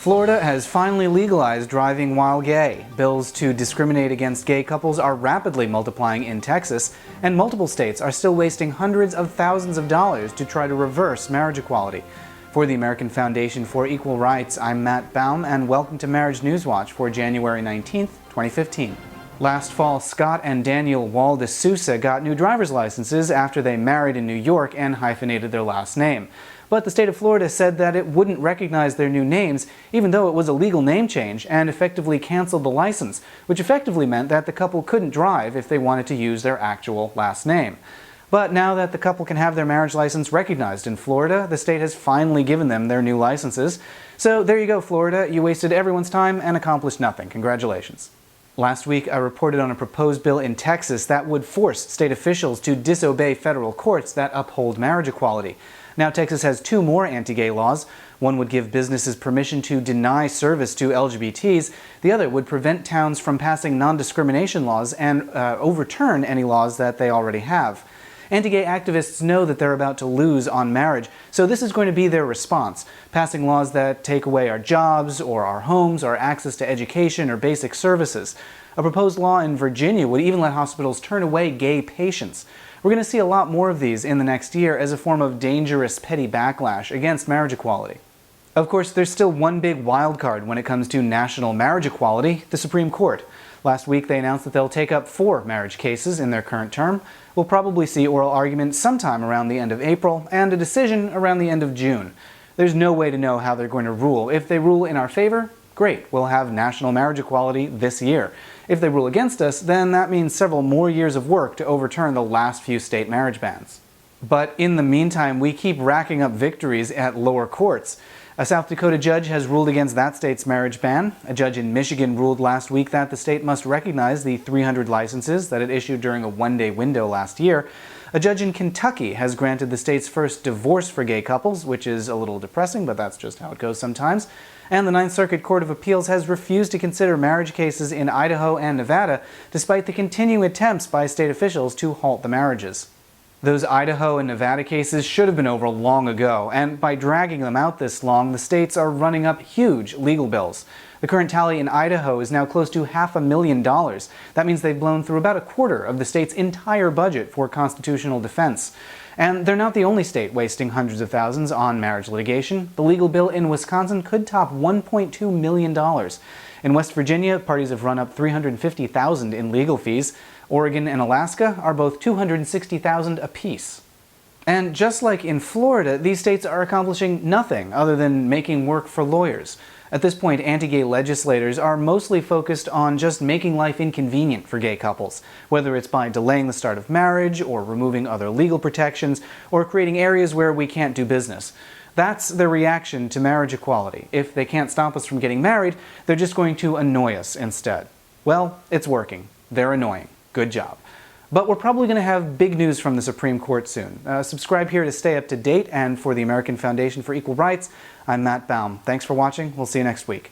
Florida has finally legalized driving while gay. Bills to discriminate against gay couples are rapidly multiplying in Texas, and multiple states are still wasting hundreds of thousands of dollars to try to reverse marriage equality. For the American Foundation for Equal Rights, I'm Matt Baum, and welcome to Marriage Newswatch for January 19, 2015. Last fall, Scott and Daniel Wall de Sousa got new driver's licenses after they married in New York and hyphenated their last name. But the state of Florida said that it wouldn't recognize their new names, even though it was a legal name change, and effectively canceled the license, which effectively meant that the couple couldn't drive if they wanted to use their actual last name. But now that the couple can have their marriage license recognized in Florida, the state has finally given them their new licenses. So there you go, Florida. You wasted everyone's time and accomplished nothing. Congratulations. Last week, I reported on a proposed bill in Texas that would force state officials to disobey federal courts that uphold marriage equality. Now, Texas has two more anti-gay laws. One would give businesses permission to deny service to LGBTs. The other would prevent towns from passing non-discrimination laws and overturn any laws that they already have. Anti-gay activists know that they're about to lose on marriage, so this is going to be their response, passing laws that take away our jobs, or our homes, or access to education or basic services. A proposed law in Virginia would even let hospitals turn away gay patients. We're going to see a lot more of these in the next year as a form of dangerous, petty backlash against marriage equality. Of course, there's still one big wild card when it comes to national marriage equality: the Supreme Court. Last week, they announced that they'll take up 4 marriage cases in their current term. We'll probably see oral arguments sometime around the end of April and a decision around the end of June. There's no way to know how they're going to rule. If they rule in our favor, great, we'll have national marriage equality this year. If they rule against us, then that means several more years of work to overturn the last few state marriage bans. But in the meantime, we keep racking up victories at lower courts. A South Dakota judge has ruled against that state's marriage ban. A judge in Michigan ruled last week that the state must recognize the 300 licenses that it issued during a one-day window last year. A judge in Kentucky has granted the state's first divorce for gay couples, which is a little depressing, but that's just how it goes sometimes. And the Ninth Circuit Court of Appeals has refused to consider marriage cases in Idaho and Nevada, despite the continuing attempts by state officials to halt the marriages. Those Idaho and Nevada cases should have been over long ago, and by dragging them out this long, the states are running up huge legal bills. The current tally in Idaho is now close to $500,000. That means they've blown through about a quarter of the state's entire budget for constitutional defense. And they're not the only state wasting hundreds of thousands on marriage litigation. The legal bill in Wisconsin could top $1.2 million. In West Virginia, parties have run up $350,000 in legal fees. Oregon and Alaska are both $260,000 apiece. And just like in Florida, these states are accomplishing nothing other than making work for lawyers. At this point, anti-gay legislators are mostly focused on just making life inconvenient for gay couples, whether it's by delaying the start of marriage, or removing other legal protections, or creating areas where we can't do business. That's their reaction to marriage equality. If they can't stop us from getting married, they're just going to annoy us instead. Well, it's working. They're annoying. Good job. But we're probably going to have big news from the Supreme Court soon. Subscribe here to stay up to date, and for the American Foundation for Equal Rights, I'm Matt Baum. Thanks for watching. We'll see you next week.